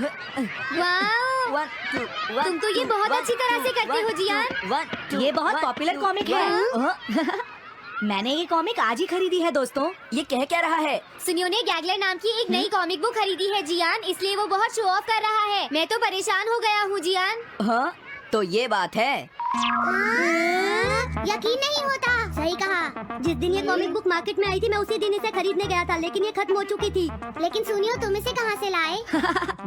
वाह, तुम तो ये बहुत अच्छी तरह से करते हो जियान। ये बहुत पॉपुलर कॉमिक है। मैंने ये कॉमिक आज ही खरीदी है दोस्तों। ये कह क्या रहा है? सुनियो ने गैगलर नाम की एक नई कॉमिक बुक खरीदी है जियान, इसलिए वो बहुत शो ऑफ कर रहा है। मैं तो परेशान हो गया हूँ जियान। हाँ, तो ये बात है। यकीन नहीं होता। सही कहा। जिस दिन ये कॉमिक बुक मार्केट में आई थी मैं उसी दिन इसे खरीदने गया था, लेकिन ये खत्म हो चुकी थी। लेकिन सुनियो, तुम इसे कहाँ से लाए?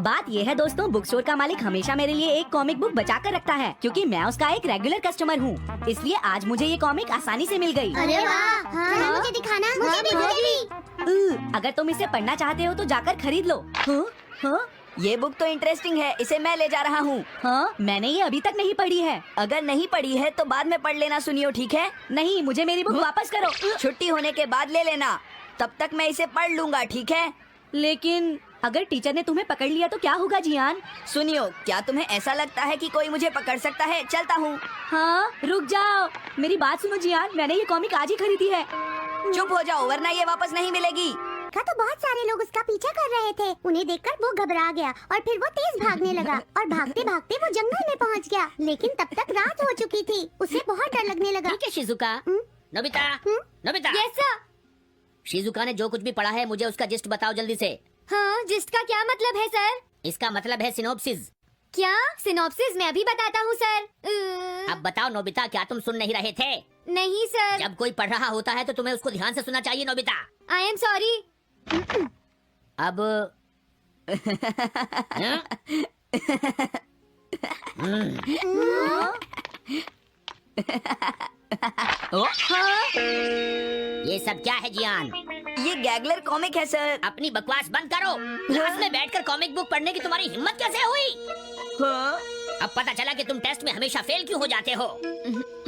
बात ये है दोस्तों, बुक स्टोर का मालिक हमेशा मेरे लिए एक कॉमिक बुक बचा कर रखता है, क्योंकि मैं उसका एक रेगुलर कस्टमर हूँ। इसलिए आज मुझे ये कॉमिक आसानी से मिल गई। अरे वाह, हाँ? मुझे दिखाना। मुझे भी। अगर तुम इसे पढ़ना चाहते हो तो जाकर खरीद लो। हाँ? ये बुक तो इंटरेस्टिंग है, इसे मैं ले जा रहा हूँ। हाँ, मैंने ये अभी तक नहीं पढ़ी है। अगर नहीं पढ़ी है तो बाद में पढ़ लेना सुनियो, ठीक है? नहीं, मुझे मेरी बुक वापस करो। छुट्टी होने के बाद ले लेना, तब तक मैं इसे पढ़ लूंगा, ठीक है? लेकिन अगर टीचर ने तुम्हें पकड़ लिया तो क्या होगा जियान? सुनियो, क्या तुम्हें ऐसा लगता है कि कोई मुझे पकड़ सकता है? चलता हूँ। हाँ, रुक जाओ, मेरी बात सुनो जियान, मैंने ये कॉमिक आज ही खरीदी है। चुप हो जाओ, वरना ये वापस नहीं मिलेगी। तो बहुत सारे लोग उसका पीछा कर रहे थे। उन्हें देखकर वो घबरा गया और फिर वो तेज भागने लगा और भागते भागते वो जंगल में पहुंच गया। लेकिन तब तक रात हो चुकी थी। उसे बहुत डर लगने लगा। ठीक है Shizuka. Nobita, Nobita. Yes sir. Shizuka ने जो कुछ भी पढ़ा है मुझे उसका जिस्ट बताओ जल्दी से। हाँ, जिस्ट का क्या मतलब है सर? इसका मतलब है सिनोप्सिस। क्या? सिनॉप्सिस मैं भी बताता हूँ सर। अब बताओ नोबिता, क्या तुम सुन नहीं रहे थे? नहीं सर। जब कोई पढ़ रहा होता है तो तुम्हें उसको ध्यान से सुनना चाहिए नोबिता। I am sorry. अब ये सब क्या है जियान? ये गैगलर कॉमिक है सर। अपनी बकवास बंद करो। क्लास में बैठकर कॉमिक बुक पढ़ने की तुम्हारी हिम्मत कैसे हुई? हाँ? अब पता चला कि तुम टेस्ट में हमेशा फेल क्यों हो जाते हो।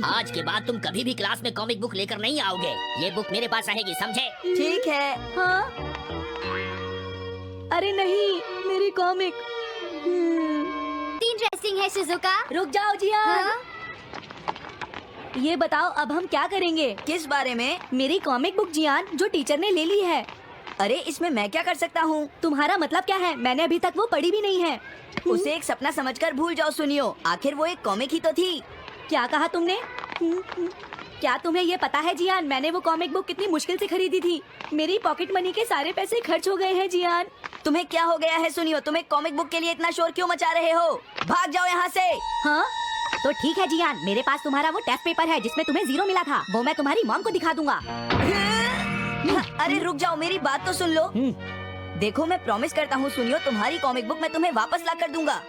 आज के बाद तुम कभी भी क्लास में कॉमिक बुक लेकर नहीं आओगे। ये बुक मेरे पास रहेगी, समझे? ठीक है। हाँ? अरे नहीं, मेरी कॉमिक। इंटरेस्टिंग है शिजुका। रुक जाओ जियान। हाँ? ये बताओ अब हम क्या करेंगे? किस बारे में? मेरी कॉमिक बुक जियान, जो टीचर ने ले ली है। अरे इसमें मैं क्या कर सकता हूँ? तुम्हारा मतलब क्या है? मैंने अभी तक वो पढ़ी भी नहीं है। उसे एक सपना समझकर भूल जाओ सुनियो, आखिर वो एक कॉमिक ही तो थी। क्या कहा तुमने? क्या तुम्हें ये पता है जियान, मैंने वो कॉमिक बुक कितनी मुश्किल से खरीदी थी। मेरी पॉकेट मनी के सारे पैसे खर्च हो गए हैं जियान। तुम्हें क्या हो गया है सुनियो? तुम एक कॉमिक बुक के लिए इतना शोर क्यों मचा रहे हो? भाग जाओ यहाँ से। हाँ? तो ठीक है जियान, मेरे पास तुम्हारा वो टेस्ट पेपर है जिसमें तुम्हें 0 मिला था। वो मैं तुम्हारी मॉम को दिखा दूंगा। अरे रुक जाओ, मेरी बात तो सुन लो। देखो, मैं प्रॉमिस करता हूँ सुनियो, तुम्हारी कॉमिक बुक मैं तुम्हें वापस ला कर दूंगा।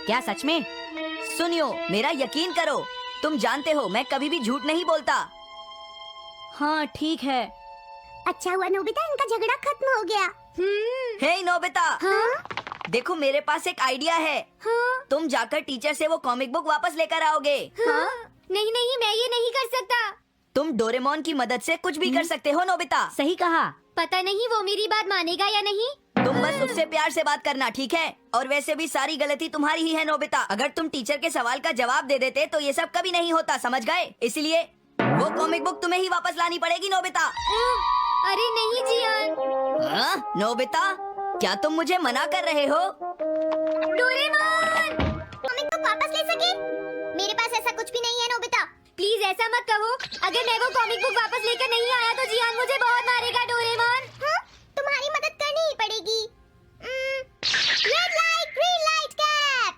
क्या सच में? सुनियो, मेरा यकीन करो, तुम जानते हो मैं कभी भी झूठ नहीं बोलता। हाँ ठीक है। अच्छा हुआ नोबिता, इनका झगड़ा खत्म हो गया। हे नोबिता। हाँ? देखो, मेरे पास एक आइडिया है। हाँ? तुम जाकर टीचर से वो कॉमिक बुक वापस लेकर आओगे। हाँ? नहीं नहीं, मैं ये नहीं कर सकता। तुम डोरेमोन की मदद से कुछ भी कर सकते हो नोबिता। सही कहा। पता नहीं वो मेरी बात मानेगा या नहीं। तुम बस उससे प्यार से बात करना, ठीक है? और वैसे भी सारी गलती तुम्हारी ही है नोबिता। अगर तुम टीचर के सवाल का जवाब दे देते तो ये सब कभी नहीं होता, समझ गए? इसलिए वो कॉमिक बुक तुम्हें ही वापस लानी पड़ेगी नोबिता। अरे नहीं जियान। हाँ? नोबिता, क्या तुम मुझे मना कर रहे हो? डोरेमोन, कॉमिक बुक वापस ले सके? मेरे पास ऐसा कुछ भी नहीं है नोबिता। प्लीज ऐसा मत कहो। अगर मैं वो कॉमिक बुक वापस लेकर नहीं आया तो जियान मुझे बहुत मारेगा। डोरेमोन, हाँ? तुम्हारी मदद करनी ही पड़ेगी। Red light, green light cap.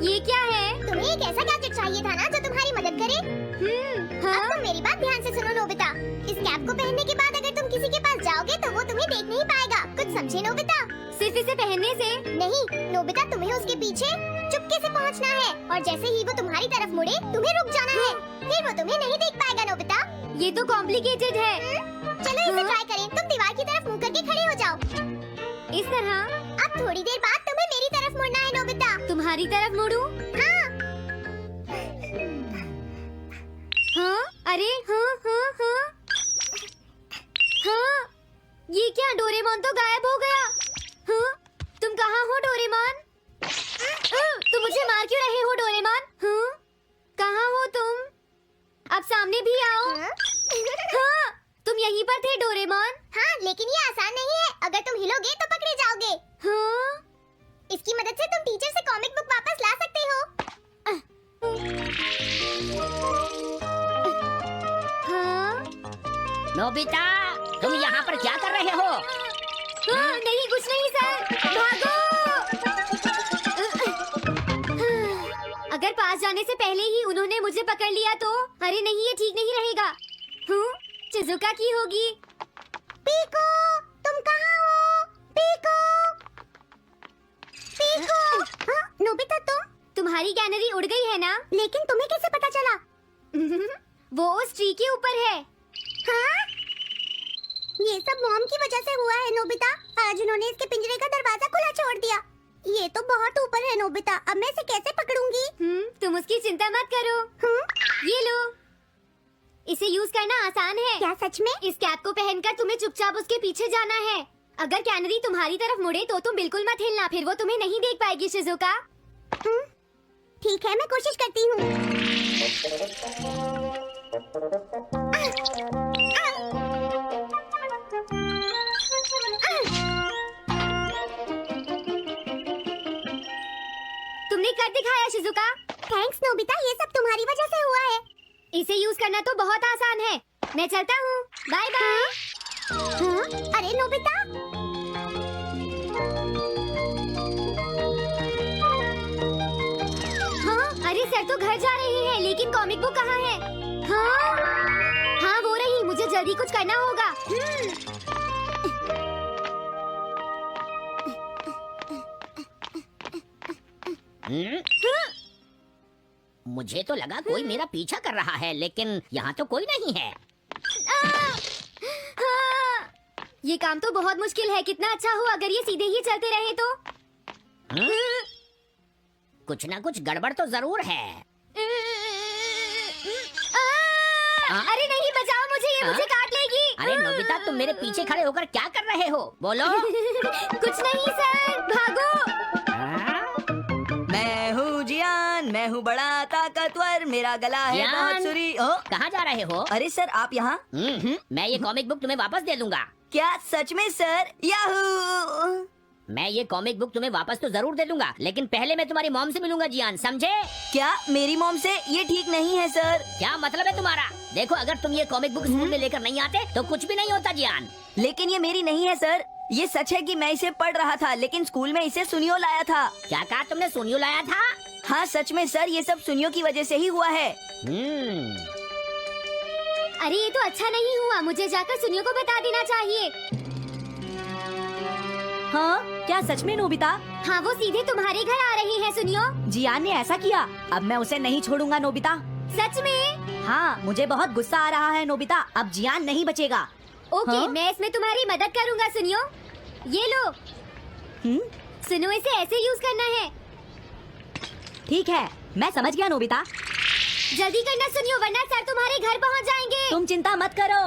ये क्या है? तुम्हें एक ऐसा गैजेट चाहिए था ना जो तुम्हारी मदद करे। हाँ? अब तुम मेरी बात ध्यान से सुनो नोबिता। इस कैप को पहनने के बाद अगर तुम किसी के पास जाओगे तो वो तुम्हें देख नहीं पाएगा। कुछ समझे नोबिता? सिर्फ इसे पहनने से नहीं नोबिता, तुम्हें उसके पीछे चुपके से पहुंचना है और जैसे ही वो तुम्हारी तरफ मुड़े तुम्हें रुक जाना है। फिर वो तुम्हें नहीं देख पाएगा नोबिता। ये तो कॉम्प्लिकेटेड है। चलो इसे ट्राई करें। तुम दीवार की तरफ मुंह करके खड़े हो जाओ, इस तरह। अब थोड़ी देर बाद तुम्हें मेरी तरफ मुड़ना है नोबिता। तुम्हारी तरफ मुड़ूं? हाँ। हाँ? अरे हाँ हाँ हाँ हाँ। ये क्या, डोरेमोन तो गायब हो गया। हाँ? तुम कहाँ हो डोरेमोन? तुम मुझे मार क्यों रहे हो डोरेमोन? हाँ? कहाँ हो तुम? अब सामने भी आओ। हाँ? तुम यहीं पर थे डोरेमोन? हाँ, लेकिन ये आसान नहीं है। अगर तुम हिलोगे तो पकड़े जाओगे। हाँ? इसकी मदद से तुम टीचर से कॉमिक बुक वापस ला सकते हो। हाँ? नोबिता, तुम यहाँ पर क्या कर रहे हो? नहीं, कुछ नहीं सर। भागो! अगर पास जाने से पहले ही उन्होंने मुझे पकड़ लिया तो? अरे नहीं, ये ठीक नहीं रहेगा। चिजुका की होगी। पीको, तुम कहाँ हो? Piko, Piko. हाँ, नोबिता तुम्हारी कैनरी उड़ गई है ना? लेकिन तुम्हें कैसे पता चला? वो उस ट्री के ऊपर है। हाँ? ये सब मॉम की वजह से हुआ है नोबिता। आज उन्होंने इसके पिंजरे का दरवाजा खुला छोड़ दिया। ये तो बहुत ऊपर है नोबिता, अब मैं इसे कैसे पकड़ूंगी? तुम उसकी चिंता मत करो। ये लो, इसे यूज करना आसान है। क्या सच में? इस कैप को पहनकर तुम्हें चुपचाप उसके पीछे जाना है। अगर कैनरी तुम्हारी तरफ मुड़े तो तुम बिल्कुल मत हिलना, फिर वो तुम्हें नहीं देख पाएगी शिजुका। ठीक है, मैं कोशिश करती हूँ। तुमने कर दिखाया शिजुका। थैंक्स नोबिता, ये सब तुम्हारी वजह से हुआ है। इसे यूज करना तो बहुत आसान है। मैं चलता हूँ, बाय बाय। अरे नोबिता, हाँ, अरे सर तो घर जा रहे हैं, लेकिन कॉमिक बुक कहाँ है? हाँ, वो रही। मुझे जल्दी कुछ करना होगा। मुझे तो लगा कोई मेरा पीछा कर रहा है, लेकिन यहाँ तो कोई नहीं है। ये काम तो बहुत मुश्किल है। कितना अच्छा हो अगर ये सीधे ही चलते रहे तो। कुछ ना कुछ गड़बड़ तो जरूर है। अरे नहीं, बचाओ मुझे, ये मुझे काट लेगी। अरे नोबिता, तुम मेरे पीछे खड़े होकर क्या कर रहे हो? बोलो। कुछ नहीं सर, भागो। मैं हूँ जियान, मैं हूँ बड़ा ताकतवर, मेरा गला है जियान? बहुत सुरी। कहाँ जा रहे हो? अरे सर, आप यहाँ? मैं ये कॉमिक बुक तुम्हें वापस दे दूंगा। क्या सच में सर? याहू! मैं ये कॉमिक बुक तुम्हें वापस तो जरूर दे दूंगा, लेकिन पहले मैं तुम्हारी मॉम से मिलूंगा जियान, समझे? क्या मेरी मॉम से? ये ठीक नहीं है सर। क्या मतलब है तुम्हारा? देखो, अगर तुम ये कॉमिक बुक स्कूल में लेकर नहीं आते तो कुछ भी नहीं होता जियान। लेकिन ये मेरी नहीं है सर। ये सच है कि मैं इसे पढ़ रहा था, लेकिन स्कूल में इसे सुनियो लाया था। क्या कहा तुमने? सुनियो लाया था? हाँ सच में सर, ये सब सुनियो की वजह से ही हुआ है। अरे ये तो अच्छा नहीं हुआ, मुझे जाकर सुनियो को बता देना चाहिए। हाँ, क्या सच में नोबिता? हाँ, वो सीधे तुम्हारे घर आ रही है सुनियो। जियान ने ऐसा किया। अब मैं उसे नहीं छोड़ूंगा नोबिता। सच में? हाँ, मुझे बहुत गुस्सा आ रहा है नोबिता। अब जियान नहीं बचेगा। ओके, हाँ? मैं इसमें तुम्हारी मदद करूँगा सुनियो। ये लो। सुनो, इसे ऐसे यूज करना है। ठीक है, मैं समझ गया नोबिता। जल्दी करना सुनियो, वरना सर तुम्हारे घर पहुंच जाएंगे। तुम चिंता मत करो।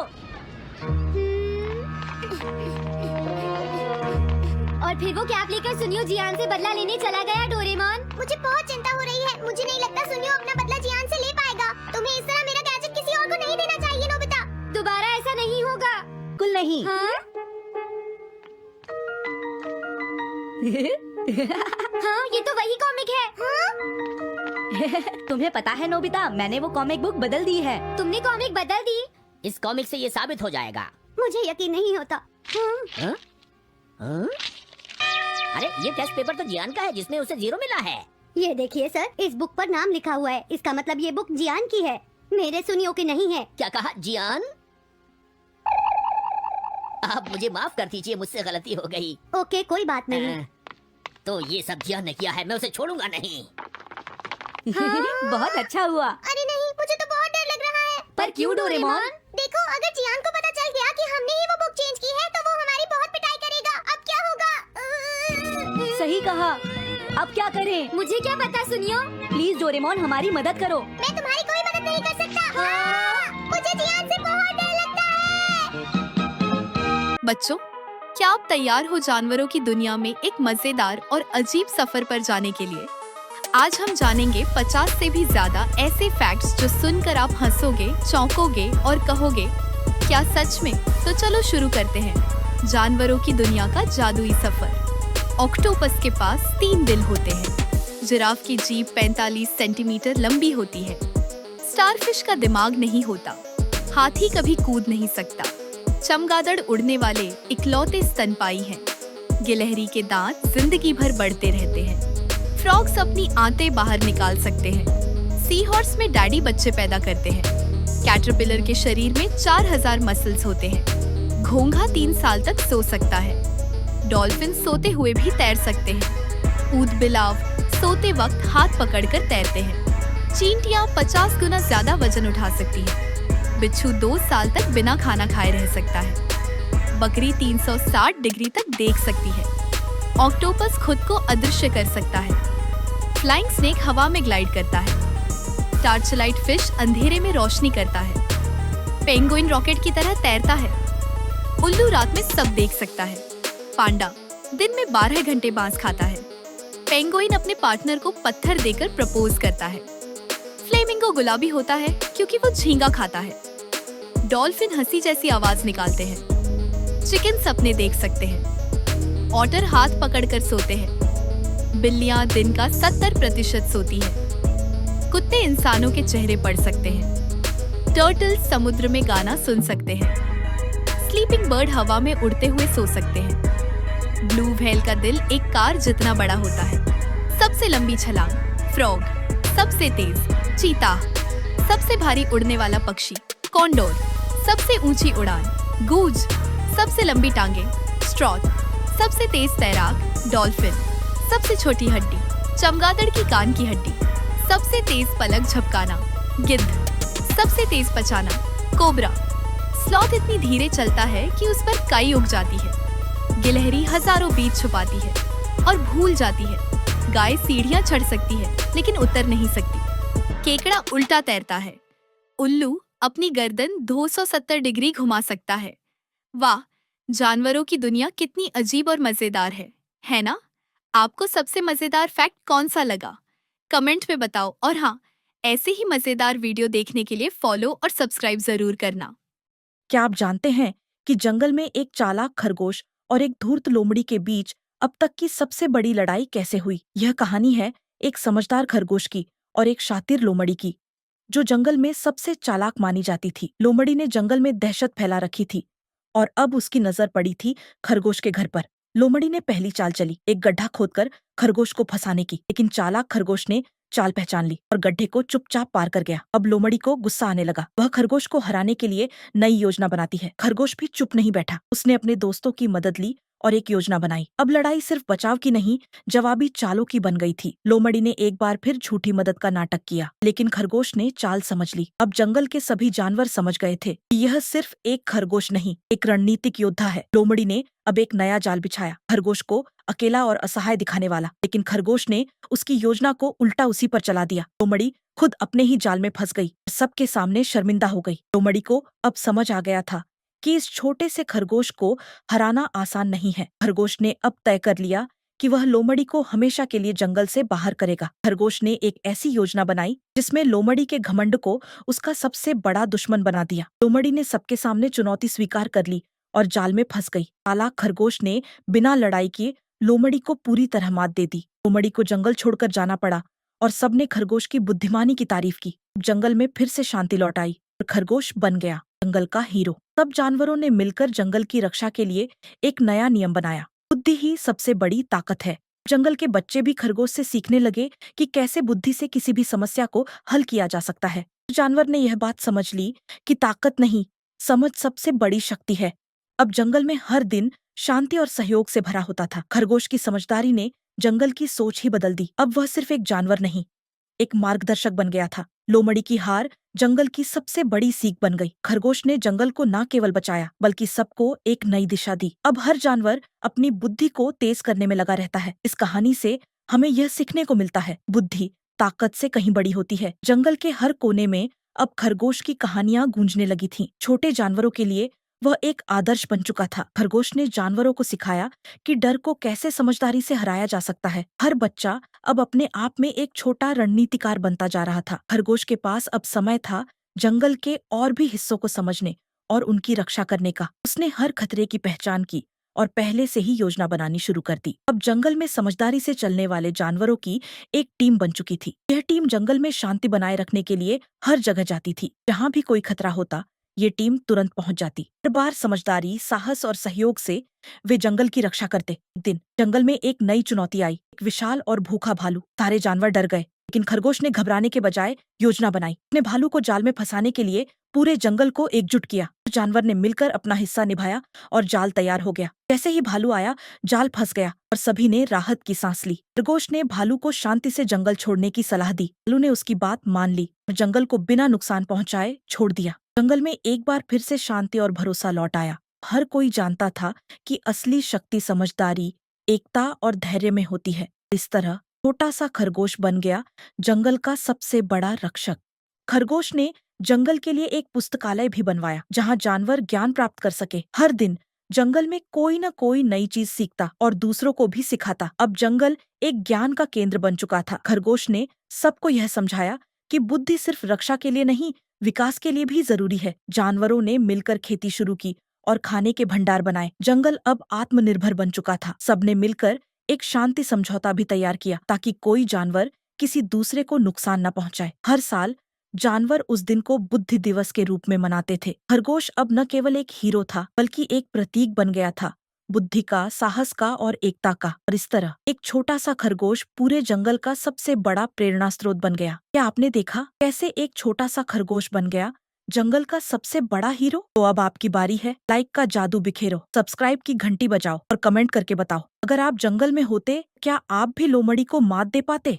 और फिर वो कैप लेकर सुनियो जियान से बदला लेने चला गया डोरेमोन। मुझे बहुत चिंता हो रही है। मुझे नहीं लगता सुनियो अपना बदला जियान से ले पाएगा। तुम्हें इस तरह मेरा गैजेट किसी और को नहीं देना चाहिए नोबिता। दोबारा ऐसा नहीं होगा। कुल नहीं। हाँ? हाँ, ये तो वही कॉमिक है। हाँ? तुम्हें पता है नोबिता, मैंने वो कॉमिक बुक बदल दी है। तुमने कॉमिक बदल दी? इस कॉमिक से ये साबित हो जाएगा। मुझे यकीन नहीं होता। हाँ? हाँ? अरे ये टेस्ट पेपर तो जियान का है, जिसमें उसे 0 मिला है। ये देखिए सर, इस बुक पर नाम लिखा हुआ है। इसका मतलब ये बुक जियान की है, मेरे सुनियो की नहीं है। क्या कहा? जियान? आप मुझे माफ कर दीजिए, मुझसे गलती हो गई। ओके, कोई बात नहीं। तो ये सब जियान ने किया है, मैं उसे छोड़ूंगा नहीं। बहुत अच्छा हुआ। अरे नहीं, मुझे तो बहुत डर लग रहा है। पर क्यों डोरेमोन? देखो, अगर जियान को पता चल गया कि हमने ही वो बुक चेंज की है तो वो हमारी बहुत पिटाई करेगा। अब क्या होगा? सही कहा। अब क्या करें? मुझे क्या पता सुनियो। प्लीज डोरेमोन, हमारी मदद करो। मैं तुम्हारी कोई मदद नहीं कर सकता। मुझे जियान से बहुत डर लगता है। बच्चों, क्या आप तैयार हो जानवरों की दुनिया में एक मजेदार और अजीब सफर पर जाने के लिए? आज हम जानेंगे 50 से भी ज्यादा ऐसे फैक्ट्स जो सुनकर आप हंसोगे, चौंकोगे और कहोगे, क्या सच में? तो चलो शुरू करते हैं जानवरों की दुनिया का जादुई सफर। ऑक्टोपस के पास 3 दिल होते हैं। जिराफ की जीभ 45 सेंटीमीटर लंबी होती है। स्टारफिश का दिमाग नहीं होता। हाथी कभी कूद नहीं सकता। चमगादड़ उड़ने वाले इकलौते स्तनपाई हैं। गिलहरी के दांत जिंदगी भर बढ़ते रहते हैं। फ्रॉग्स अपनी आंतें बाहर निकाल सकते हैं। सी हॉर्स में डैडी बच्चे पैदा करते हैं। कैटरपिलर के शरीर में 4000 मसल्स होते हैं। घोंघा 3 साल तक सो सकता है। डॉल्फिन सोते हुए भी तैर सकते हैं। ऊद बिलाव सोते वक्त हाथ पकड़कर तैरते हैं। चींटियां 50 गुना ज्यादा वजन उठा सकती है। बिच्छू 2 साल तक बिना खाना खाए रह सकता है। बकरी 360 डिग्री तक देख सकती है। ऑक्टोपस खुद को अदृश्य कर सकता है। फ्लाइंग स्नेक हवा में ग्लाइड करता है। टार्चलाइट फिश अंधेरे में रोशनी करता है। पेंगुइन रॉकेट की तरह तैरता है। उल्लू रात में सब देख सकता है। पांडा दिन में 12 घंटे बांस खाता है। पेंगुइन अपने पार्टनर को पत्थर देकर प्रपोज करता है। फ्लेमिंगो गुलाबी होता है क्योंकि वो झींगा खाता है। डॉल्फिन हंसी जैसी आवाज निकालते हैं। चिकन सपने देख सकते हैं। ऑटर हाथ पकड़कर सोते हैं। बिल्लियां दिन का 70% सोती है। कुत्ते इंसानों के चेहरे पढ़ सकते हैं। टर्टल समुद्र में गाना सुन सकते हैं। स्लीपिंग बर्ड हवा में उड़ते हुए सो सकते हैं। ब्लू व्हेल का दिल एक कार जितना बड़ा होता है। सबसे लंबी छलांग फ्रॉग। सबसे तेज चीता। सबसे भारी उड़ने वाला पक्षी कॉन्डोर। सबसे ऊंची उड़ान गूज। सबसे लंबी टांगे स्ट्रॉथ। सबसे तेज तैराक डॉल्फिन। सबसे छोटी हड्डी चमगादड़ की कान की हड्डी। सबसे तेज पलक झपकाना गिद्ध। सबसे तेज पचाना कोबरा। स्लॉथ इतनी धीरे चलता है कि उस पर काई उग जाती है। गिलहरी हजारों बीज छुपाती है और भूल जाती है। गाय सीढ़ियां चढ़ सकती है लेकिन उतर नहीं सकती। केकड़ा उल्टा तैरता है। उल्लू अपनी गर्दन 270 डिग्री घुमा सकता है। वाह, जानवरों की दुनिया कितनी अजीब और मजेदार है ना? आपको सबसे मजेदार फैक्ट कौन सा लगा? कमेंट में बताओ। और हाँ, ऐसे ही मजेदार वीडियो देखने के लिए फॉलो और सब्सक्राइब जरूर करना। क्या आप जानते हैं कि जंगल में एक चालाक खरगोश और एक धूर्त लोमड़ी के बीच अब तक की सबसे बड़ी लड़ाई कैसे हुई? यह कहानी है एक समझदार खरगोश की और एक शातिर लोमड़ी की, जो जंगल में सबसे चालाक मानी जाती थी। लोमड़ी ने जंगल में दहशत फैला रखी थी और अब उसकी नजर पड़ी थी खरगोश के घर पर। लोमड़ी ने पहली चाल चली, एक गड्ढा खोदकर खरगोश को फंसाने की, लेकिन चालाक खरगोश ने चाल पहचान ली और गड्ढे को चुपचाप पार कर गया। अब लोमड़ी को गुस्सा आने लगा। वह खरगोश को हराने के लिए नई योजना बनाती है। खरगोश भी चुप नहीं बैठा। उसने अपने दोस्तों की मदद ली और एक योजना बनाई। अब लड़ाई सिर्फ बचाव की नहीं, जवाबी चालों की बन गई थी। लोमड़ी ने एक बार फिर झूठी मदद का नाटक किया, लेकिन खरगोश ने चाल समझ ली। अब जंगल के सभी जानवर समझ गए थे कि यह सिर्फ एक खरगोश नहीं, एक रणनीतिक योद्धा है। लोमड़ी ने अब एक नया जाल बिछाया, खरगोश को अकेला और असहाय दिखाने वाला, लेकिन खरगोश ने उसकी योजना को उल्टा उसी पर चला दिया। लोमड़ी खुद अपने ही जाल में फंस गई, सबके सामने शर्मिंदा हो गई। लोमड़ी को अब समझ आ गया था कि इस छोटे से खरगोश को हराना आसान नहीं है। खरगोश ने अब तय कर लिया कि वह लोमड़ी को हमेशा के लिए जंगल से बाहर करेगा। खरगोश ने एक ऐसी योजना बनाई जिसमें लोमड़ी के घमंड को उसका सबसे बड़ा दुश्मन बना दिया। लोमड़ी ने सबके सामने चुनौती स्वीकार कर ली और जाल में फंस गई। चालाक खरगोश ने बिना लड़ाई किए लोमड़ी को पूरी तरह मात दे दी। लोमड़ी को जंगल छोड़कर जाना पड़ा और सबने खरगोश की बुद्धिमानी की तारीफ की। जंगल में फिर से शांति लौट आई और खरगोश बन गया जंगल का हीरो। सब जानवरों ने मिलकर जंगल की रक्षा के लिए एक नया नियम बनाया, बुद्धि ही सबसे बड़ी ताकत है। जंगल के बच्चे भी खरगोश से सीखने लगे कि कैसे बुद्धि से किसी भी समस्या को हल किया जा सकता है। जानवर ने यह बात समझ ली कि ताकत नहीं, समझ सबसे बड़ी शक्ति है। अब जंगल में हर दिन शांति और सहयोग से भरा होता था। खरगोश की समझदारी ने जंगल की सोच ही बदल दी। अब वह सिर्फ एक जानवर नहीं, एक मार्गदर्शक बन गया था। लोमड़ी की हार जंगल की सबसे बड़ी सीख बन गई। खरगोश ने जंगल को न केवल बचाया बल्कि सबको एक नई दिशा दी। अब हर जानवर अपनी बुद्धि को तेज करने में लगा रहता है। इस कहानी से हमें यह सीखने को मिलता है, बुद्धि ताकत से कहीं बड़ी होती है। जंगल के हर कोने में अब खरगोश की कहानियां गूंजने लगी थीं। छोटे जानवरों के लिए वह एक आदर्श बन चुका था। खरगोश ने जानवरों को सिखाया कि डर को कैसे समझदारी से हराया जा सकता है। हर बच्चा अब अपने आप में एक छोटा रणनीतिकार बनता जा रहा था। खरगोश के पास अब समय था जंगल के और भी हिस्सों को समझने और उनकी रक्षा करने का। उसने हर खतरे की पहचान की और पहले से ही योजना बनानी शुरू कर दी। अब जंगल में समझदारी से चलने वाले जानवरों की एक टीम बन चुकी थी। यह टीम जंगल में शांति बनाए रखने के लिए हर जगह जाती थी। जहाँ भी कोई खतरा होता, ये टीम तुरंत पहुंच जाती। हर बार समझदारी, साहस और सहयोग से वे जंगल की रक्षा करते। एक दिन जंगल में एक नई चुनौती आई, एक विशाल और भूखा भालू। सारे जानवर डर गए, लेकिन खरगोश ने घबराने के बजाय योजना बनाई। उसने भालू को जाल में फंसाने के लिए पूरे जंगल को एकजुट किया। जानवर ने मिलकर अपना हिस्सा निभाया और जाल तैयार हो गया। जैसे ही भालू आया, जाल फंस गया और सभी ने राहत की सांस ली। खरगोश ने भालू को शांति से जंगल छोड़ने की सलाह दी। भालू ने उसकी बात मान ली और जंगल को बिना नुकसान पहुंचाए छोड़ दिया। जंगल में एक बार फिर से शांति और भरोसा लौट आया। हर कोई जानता था कि असली शक्ति समझदारी, एकता और धैर्य में होती है। इस तरह छोटा सा खरगोश बन गया जंगल का सबसे बड़ा रक्षक। खरगोश ने जंगल के लिए एक पुस्तकालय भी बनवाया, जहां जानवर ज्ञान प्राप्त कर सके। हर दिन जंगल में कोई न कोई नई चीज सीखता और दूसरों को भी सिखाता। अब जंगल एक ज्ञान का केंद्र बन चुका था। खरगोश ने सबको यह समझाया कि बुद्धि सिर्फ रक्षा के लिए नहीं, विकास के लिए भी जरूरी है। जानवरों ने मिलकर खेती शुरू की और खाने के भंडार बनाए। जंगल अब आत्मनिर्भर बन चुका था। सबने मिलकर एक शांति समझौता भी तैयार किया ताकि कोई जानवर किसी दूसरे को नुकसान न पहुंचाए। हर साल जानवर उस दिन को बुद्धि दिवस के रूप में मनाते थे। खरगोश अब न केवल एक हीरो था, बल्कि एक प्रतीक बन गया था, बुद्धि का, साहस का और एकता का। और इस तरह एक छोटा सा खरगोश पूरे जंगल का सबसे बड़ा प्रेरणा स्रोत बन गया। क्या आपने देखा कैसे एक छोटा सा खरगोश बन गया जंगल का सबसे बड़ा हीरो? तो अब आपकी बारी है। लाइक का जादू बिखेरो, सब्सक्राइब की घंटी बजाओ और कमेंट करके बताओ, अगर आप जंगल में होते क्या आप भी लोमड़ी को मात दे पाते?